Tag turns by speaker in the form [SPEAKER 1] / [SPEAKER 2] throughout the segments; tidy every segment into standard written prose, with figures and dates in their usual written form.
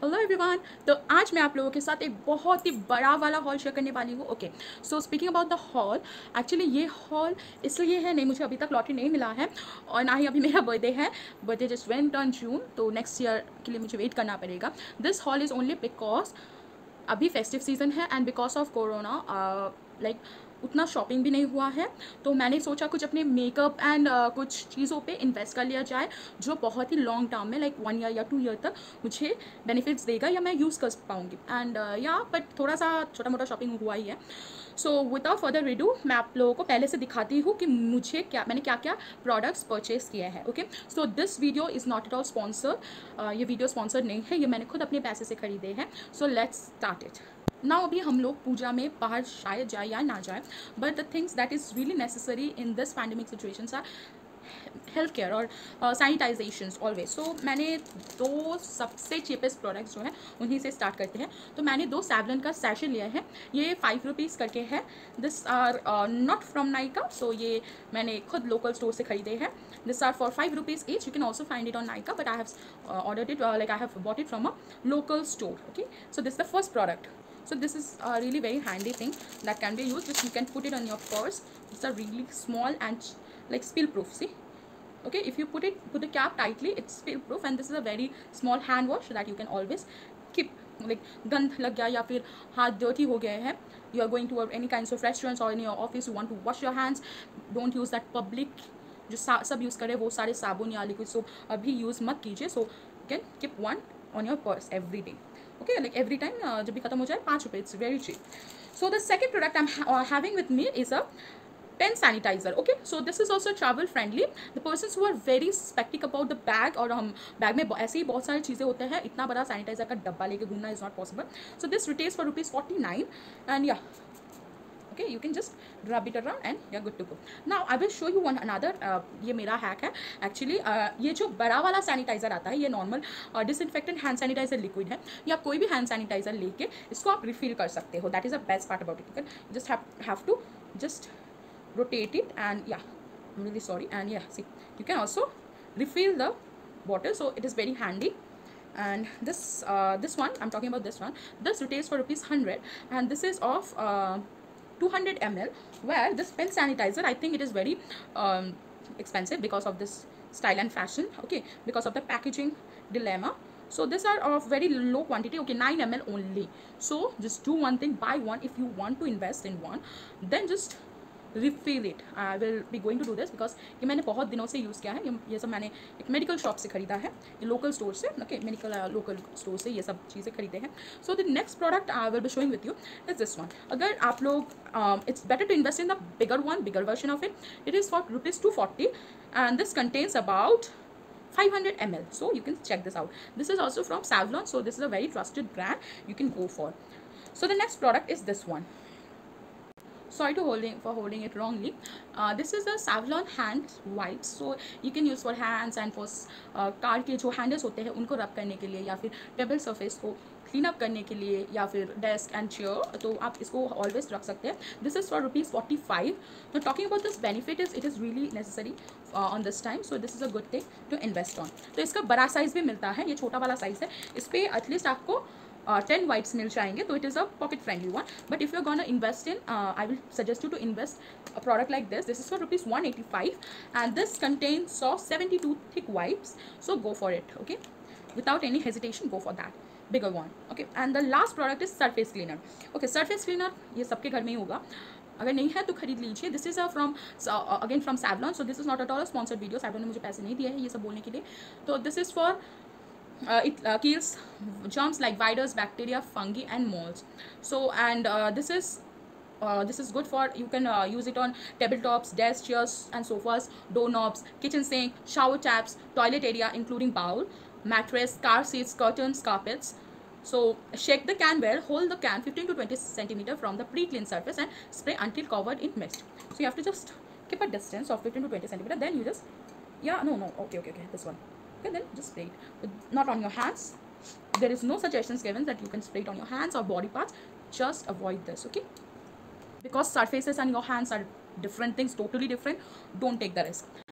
[SPEAKER 1] Hello everyone. तो आज मैं आप लोगों के साथ एक बहुत ही बड़ा वाला हॉल शेयर करने वाली हूँ। Okay, so speaking about the hall, actually ये हॉल इसलिए है, नहीं मुझे अभी तक लॉटरी नहीं मिला है और ना ही अभी मेरा बर्थडे है। Birthday just went on June, तो नेक्स्ट ईयर के लिए मुझे वेट करना पड़ेगा। This hall is only because अभी फेस्टिव सीज़न है and because of corona like उतना शॉपिंग भी नहीं हुआ है, तो मैंने सोचा कुछ अपने मेकअप एंड कुछ चीज़ों पे इन्वेस्ट कर लिया जाए जो बहुत ही लॉन्ग टर्म में लाइक 1 ईयर या 2 ईयर तक मुझे बेनिफिट्स देगा या मैं यूज़ कर पाऊँगी। एंड या बट थोड़ा सा छोटा मोटा शॉपिंग हुआ ही है। सो विदाउट फर्दर रिडू मैं आप लोगों को पहले से दिखाती हूँ कि मैंने क्या क्या प्रोडक्ट्स परचेज किए हैं। Okay, so this video is not at all sponsor, ये वीडियो स्पॉन्सर नहीं है, ये मैंने खुद अपने पैसे से खरीदे हैं। So let's start it now. अभी हम लोग पूजा में बाहर शायद जाए या ना जाए, but the things that is really necessary in this pandemic situations are health care और सैनिटाइजेशंस ऑलवेज। सो मैंने दो सबसे चीपेस्ट प्रोडक्ट्स जो हैं उन्हीं से स्टार्ट करते हैं। तो मैंने दो सैवलॉन का सैशे लिया है, ये 5 रुपीज़ करके है। This are not from Nykaa, so ये मैंने खुद लोकल स्टोर से खरीदे हैं। This are for 5 rupees each. You can also find it on Nykaa, but I have ordered it like I have bought it from a local store. Okay, so this is the first product. So this is a really very handy thing that can be used. Just you can put it on your purse. It's a really small and like spill proof. See, okay, if you put the cap tightly, it's spill proof. And this is a very small hand wash that you can always keep. Like गंध लग गया या फिर हाथ dirty हो गए हैं, you are going to any kinds of restaurants or in your office, you want to wash your hands, don't use that public जो सब यूज़ करें वो सारे साबुन या लिक्विड सोप अभी यूज़ मत कीजिए। So you can keep one on your purse every day. Okay, like every time जब भी खत्म हो जाए 5 रुपये, it's very cheap. So the second product I am having with me is a pen sanitizer. Okay, so this is also travel friendly. The persons who are very skeptic about the bag, और हम bag में ऐसे ही बहुत सारी चीज़ें होते हैं, इतना बड़ा सैनिटाइजर का डब्बा लेके घूमना is not possible. So this retails for ₹49 and yeah, okay, you can just rub it around and you're good to go. Now I will show you one another ये मेरा हैक है एक्चुअली। ये जो बड़ा वाला सैनिटाइज़र आता है, ये normal disinfectant hand sanitiser liquid है, या कोई भी हैंड सैनिटाइज़र लेके इसको आप रिफिल कर सकते हो। That is the best part about it. Just have to just rotate it and yeah, I'm really sorry, and yeah, see, you can also refill the bottle, so it is very handy. And this one I'm talking about, this one, this retails for ₹100 and this is of 200 ml, where this pen sanitizer, I think it is very expensive because of this style and fashion. Okay, because of the packaging dilemma. So these are of very low quantity. Okay, 9 ml only. So just do one thing, buy one if you want to invest in one, then just refill it. I will be going to do this because ये मैंने बहुत दिनों से use किया है। ये सब मैंने एक मेडिकल शॉप से ख़रीदा है, ये लोकल स्टोर से। ओके, मेडिकल लोकल स्टोर से ये सब चीज़ें खरीदे हैं। So the next product I will be showing with you is this one. अगर आप लोग it's better to invest in the bigger one, bigger version of it. It is for ₹240 and this contains about 500 ml. So you can check this out. This is also from Savlon, so this is a very trusted brand you can go for. So the next product is this one. Sorry to holding it wrongly. This is the Savlon hand wipes. So you can use for hands and for car के जो handles होते हैं उनको रब करने के लिए, या फिर टेबल सर्फेस को क्लीन अप करने के लिए, या फिर डेस्क एंड चेयर, तो आप इसको ऑलवेज रख सकते हैं। This is for ₹45. तो talking about this benefit is it is really necessary on this time, so this is a good thing to invest on. तो इसका बड़ा साइज़ भी मिलता है, ये छोटा वाला साइज़ है, इस पर एटलीस्ट आपको 10 wipes मिल जाएंगे, तो it is a pocket friendly one. But if you are gonna invest in, I will suggest you to invest a product like this. This is for ₹185 and this contains of 72 thick wipes, so go for it. Okay, without any hesitation go for that bigger one. Okay, and the last product is surface cleaner. Okay, surface cleaner ये सबके घर में ही होगा, अगर नहीं है तो खरीद लीजिए। This is from again from Savlon, so this is not at all a sponsored video. Savlon ने मुझे पैसे नहीं दिए हैं ये सब बोलने के लिए। तो this is for it kills germs like viruses, bacteria, fungi and molds. So and this is good for, you can use it on tabletops, desks, chairs and sofas, doorknobs, kitchen sink, shower taps, toilet area including bowl, mattress, car seats, curtains, carpets. So shake the can well, hold the can 15 to 20 centimeter from the pre-cleaned surface and spray until covered in mist. So you have to just keep a distance of 15 to 20 centimeter, then you just, yeah, no, okay, this one. Okay, then just spray it, but not on your hands. There is no suggestions given that you can spray it on your hands or body parts. Just avoid this. Okay, because surfaces and your hands are different things, totally different. Don't take the risk.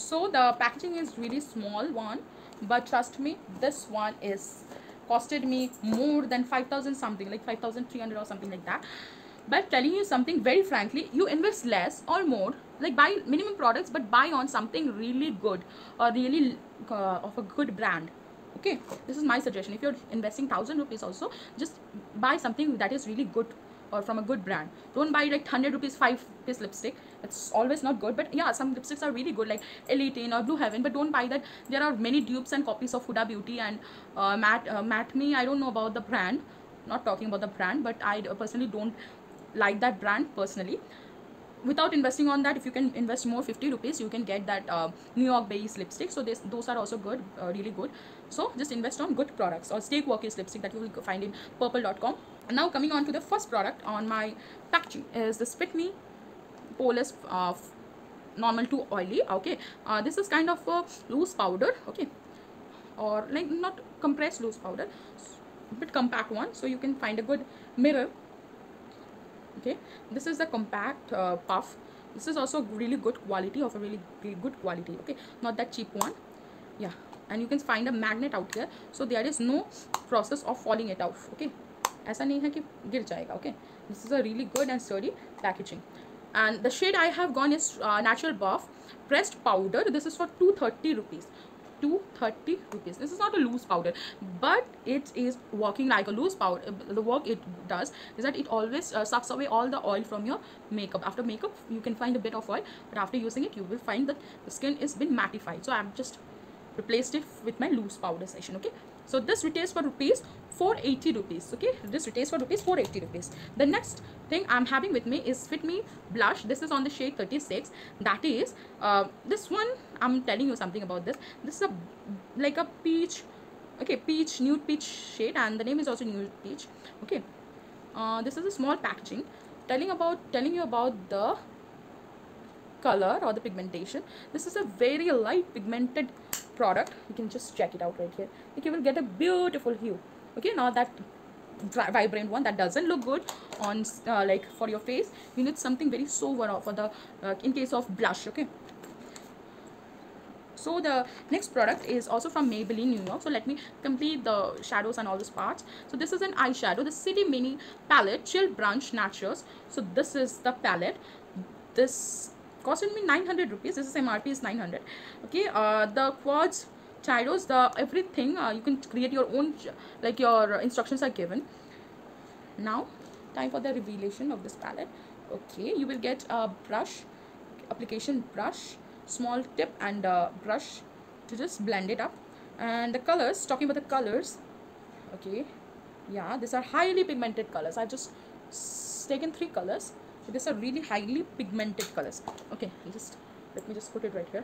[SPEAKER 1] So the packaging is really small one, but trust me, this one is costed me more than 5,000 something, like 5,300 or something like that. But telling you something very frankly, you invest less or more, like buy minimum products, but buy on something really good or really of a good brand. Okay, this is my suggestion. If you're investing 1,000 rupees also, just buy something that is really good or from a good brand. Don't buy like 100 rupees 5 piece lipstick. It's always not good. But yeah, some lipsticks are really good, like Elite or Blue Heaven, but don't buy that. There are many dupes and copies of Huda Beauty and Matte Me. I don't know about the brand, not talking about the brand, but I personally don't like that brand personally. Without investing on that, if you can invest more 50 rupees, you can get that New York based lipstick. So those are also good, really good. So just invest on good products. Or Steak is lipstick that you will find in purple.com. Now coming on to the first product on my packaging is this Fit Me Poreless normal to oily. Okay, this is kind of a loose powder, okay, or like not compressed loose powder, bit compact one, so you can find a good mirror. Okay, this is the compact puff. This is also really good quality, of a really good quality. Okay, not that cheap one. Yeah, and you can find a magnet out here, so there is no process of falling it out. Okay, ऐसा नहीं है कि गिर जाएगा. Okay, this is a really good and sturdy packaging. And the shade I have gone is natural buff pressed powder. This is for 230 rupees. 230 rupees. This is not a loose powder, but it is working like a loose powder. The work it does is that it always sucks away all the oil from your makeup. After makeup you can find a bit of oil, but after using it you will find that the skin is been mattified. So I've just replaced it with my loose powder session. Okay, so this retails for rupees 480 rupees. Okay, this retails for rupees 480 rupees. The next thing I'm having with me is Fit Me blush. This is on the shade 36. That is this one. I'm telling you something about this. This is a like a peach, okay, peach, nude peach shade, and the name is also nude peach. Okay, this is a small packaging telling you about the color or the pigmentation. This is a very light pigmented product. You can just check it out right here. Like you will get a beautiful hue. Okay, not that vibrant one that doesn't look good on like for your face. You need something very sober for the in case of blush. Okay, so the next product is also from Maybelline New York. So let me complete the shadows and all these parts. So this is an eyeshadow, the City Mini palette, Chill Brunch Naturals. So this is the palette. This costed me 900 rupees. This is MRP is 900. Okay, the quartz shadows, the everything you can create your own, like your instructions are given. Now time for the revelation of this palette. Okay, you will get a brush, application brush, small tip and brush to just blend it up. And the colors, talking about the colors, okay, yeah, these are highly pigmented colors. I've just taken 3 colors. So these are really highly pigmented colors. Okay, let me just put it right here.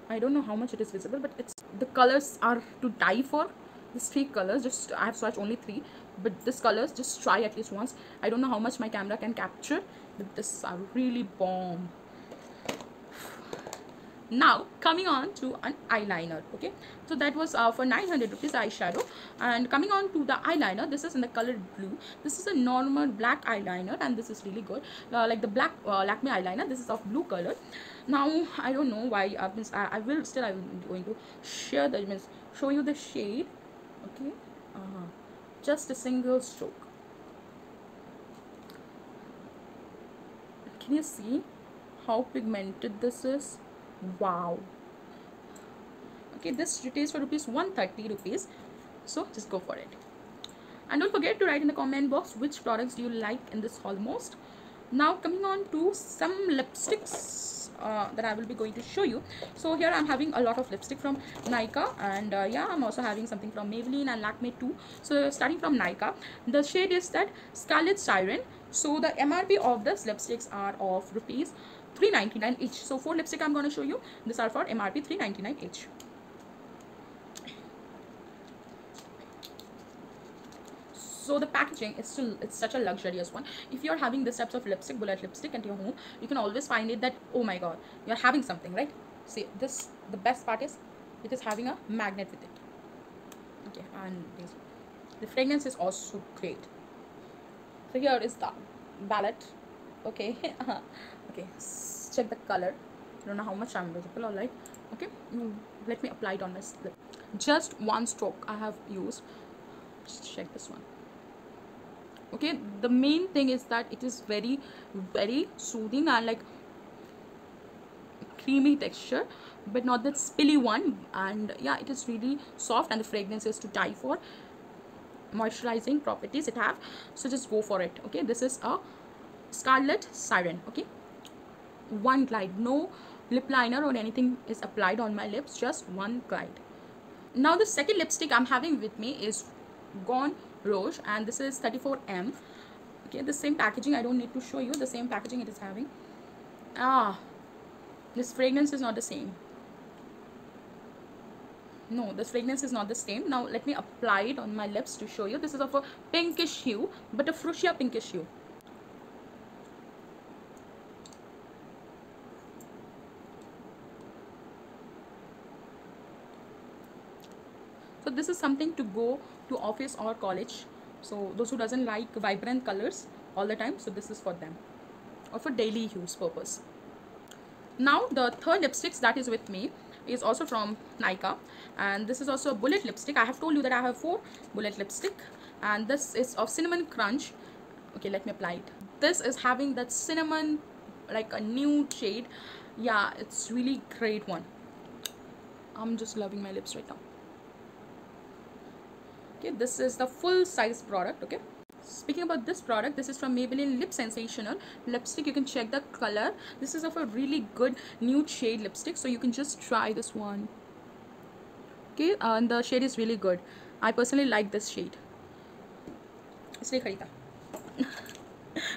[SPEAKER 1] I don't know how much it is visible, but it's the colors are to die for. These 3 colors, just I have swatched only 3, but this colors just try at least once. I don't know how much my camera can capture, but this are really bomb. Now coming on to an eyeliner. Okay, so that was for 900 rupees eyeshadow. And coming on to the eyeliner, this is in the color blue. This is a normal black eyeliner, and this is really good, like the black Lakme eyeliner. This is of blue color. Now I don't know why I will going to share the show you the shade. Okay, just a single stroke. Can you see how pigmented this is? Wow. Okay, this retails for rupees 130 rupees. So just go for it. And don't forget to write in the comment box which products do you like in this haul most. Now coming on to some lipsticks that I will be going to show you. So here I'm having a lot of lipstick from Nykaa, and yeah, I'm also having something from Maybelline and Lakme too. So starting from Nykaa, the shade is that Scarlet Siren. So the MRP of this lipsticks are of rupees 399 each. So 4 lipstick I'm going to show you. These are for MRP 399 each. So the packaging is still, it's such a luxurious one. If you're having this types of lipstick, bullet lipstick at your home, you can always find it that, oh my god, you're having something, right? See this, the best part is it is having a magnet with it. Okay, and the fragrance is also great. So here is the palette. Okay. Okay, check the color. I don't know how much I'm visible, alright. Okay, let me apply it on my lip. Just one stroke I have used. Just check this one. Okay, the main thing is that it is very very soothing and like creamy texture, but not that spilly one. And yeah, it is really soft, and the fragrance is to die for. Moisturizing properties it have, so just go for it. Okay, this is a Scarlet Siren. Okay, one glide, no lip liner or anything is applied on my lips, just one glide. Now the second lipstick I'm having with me is Gone Rouge, and this is 34M. Okay, the same packaging, I don't need to show you the same packaging it is having. This fragrance is not the same. No, this fragrance is not the same. Now let me apply it on my lips to show you. This is of a pinkish hue, but a fuchsia pinkish hue. So this is something to go to office or college. So those who doesn't like vibrant colors all the time, so this is for them, or for daily use purpose. Now the third lipsticks that is with me is also from Nykaa, and this is also a bullet lipstick. I have told you that I have 4 bullet lipstick, and this is of Cinnamon Crunch. Okay, let me apply it. This is having that cinnamon, like a nude shade. Yeah, it's really great one. I'm just loving my lips right now. Okay, this is the full size product. Okay, speaking about this product, this is from Maybelline Lip Sensational lipstick. You can check the color. This is of a really good nude shade lipstick, so you can just try this one. Okay, and the shade is really good. I personally like this shade, इसलिए खरीदा.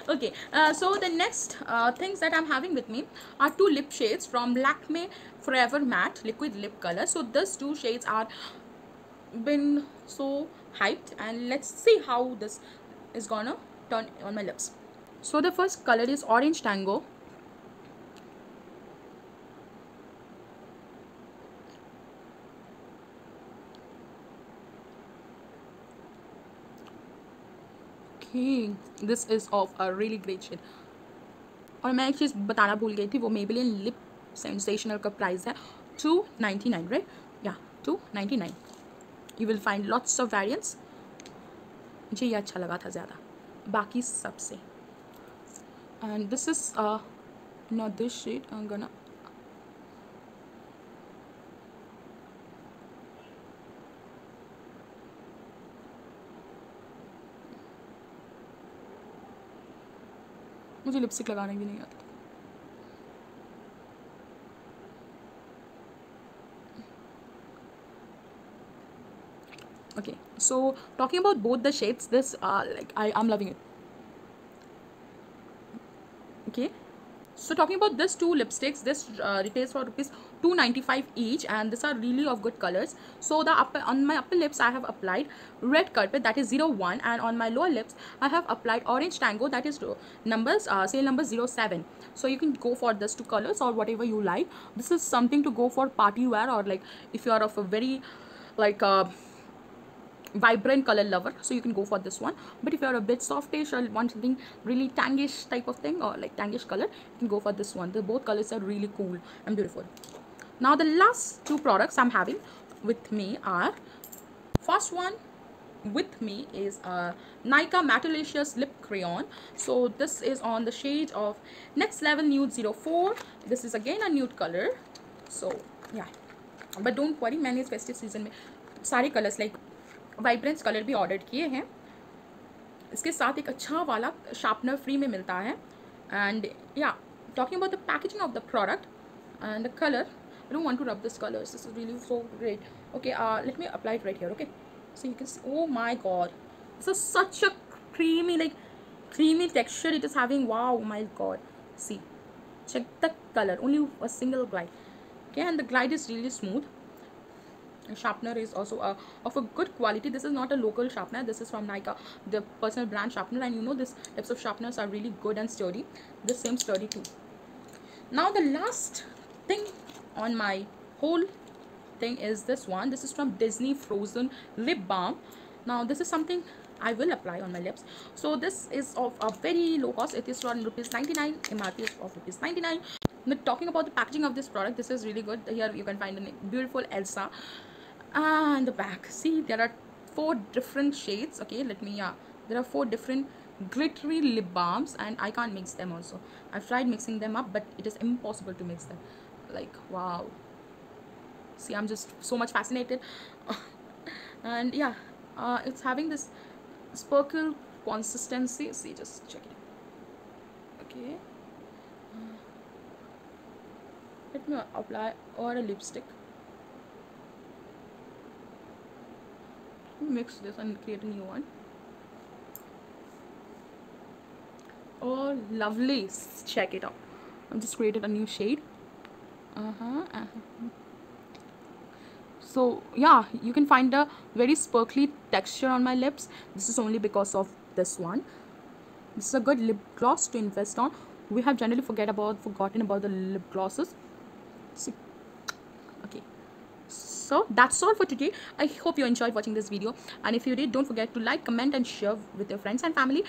[SPEAKER 1] Okay, so the next things that I'm having with me are 2 lip shades from Lakme Forever Matte Liquid Lip Color. So these 2 shades are been so hyped, and let's see how this is gonna turn on my lips. So the first color is Orange Tango. Okay, this is of a really great shade. और मैं एक चीज़ बताना भूल गई थी, वो Maybelline Lip Sensational का price है 299, right? Yeah, 299. You will find lots of variants. मुझे ये अच्छा लगा था ज़्यादा बाकी सबसे. And this is not this shade. I'm gonna मुझे लिपस्टिक लगाने भी नहीं आता. Okay, so talking about both the shades, this like I'm loving it. Okay, so talking about this 2 lipsticks, this retails for rupees 295 each, and these are really of good colors. So the on my upper lips I have applied Red Carpet, that is 01, and on my lower lips I have applied Orange Tango, that is numbers sale number 07. So you can go for this 2 colors or whatever you like. This is something to go for party wear, or like if you are of a very like vibrant color lover, so you can go for this one. But if you're a bit softish or want something really tangish type of thing, or like tangish color, you can go for this one. The both colors are really cool and beautiful. Now the last 2 products I'm having with me are, first one with me is Nykaa Mattelicious Lip Crayon. So this is on the shade of Next Level Nude 04. This is again a nude color. So yeah, but don't worry, मैंने इस festive season में सारे colours like vibrance colour भी order किए हैं. इसके साथ एक अच्छा वाला शार्पनर फ्री में मिलता है. एंड या talking about the packaging of the product and the color, I don't want to rub this colors, this is really so great. Okay, let me apply it right here. Okay, so you can see, oh my god, this is such a creamy, like creamy texture it is having. Wow, my god, see, check the color, only a single glide. Okay, and the glide is really smooth. Sharpener is also of a good quality. This is not a local sharpener, this is from Nykaa, the personal brand sharpener, and you know this types of sharpeners are really good and sturdy. This same sturdy too. Now the last thing on my whole thing is this one. This is from Disney Frozen Lip Balm. Now this is something I will apply on my lips. So this is of a very low cost. It is from rupees 99. MRP is of rupees 99. Now talking about the packaging of this product, this is really good. Here you can find a beautiful Elsa, and the back. See, there are 4 different shades. Okay, let me, yeah, there are 4 different glittery lip balms, and I can't mix them also. I've tried mixing them up, but it is impossible to mix them. Like, wow. See, I'm just so much fascinated. And yeah, it's having this sparkle consistency. See, just check it out. Okay, let me apply or a lipstick. Mix this and create a new one. Oh, lovely. Check it out. I've just created a new shade. So yeah, you can find a very sparkly texture on my lips. This is only because of this one. This is a good lip gloss to invest on. We have generally forgotten about the lip glosses. See, okay. So that's all for today. I hope you enjoyed watching this video, and if you did, don't forget to like, comment and share with your friends and family.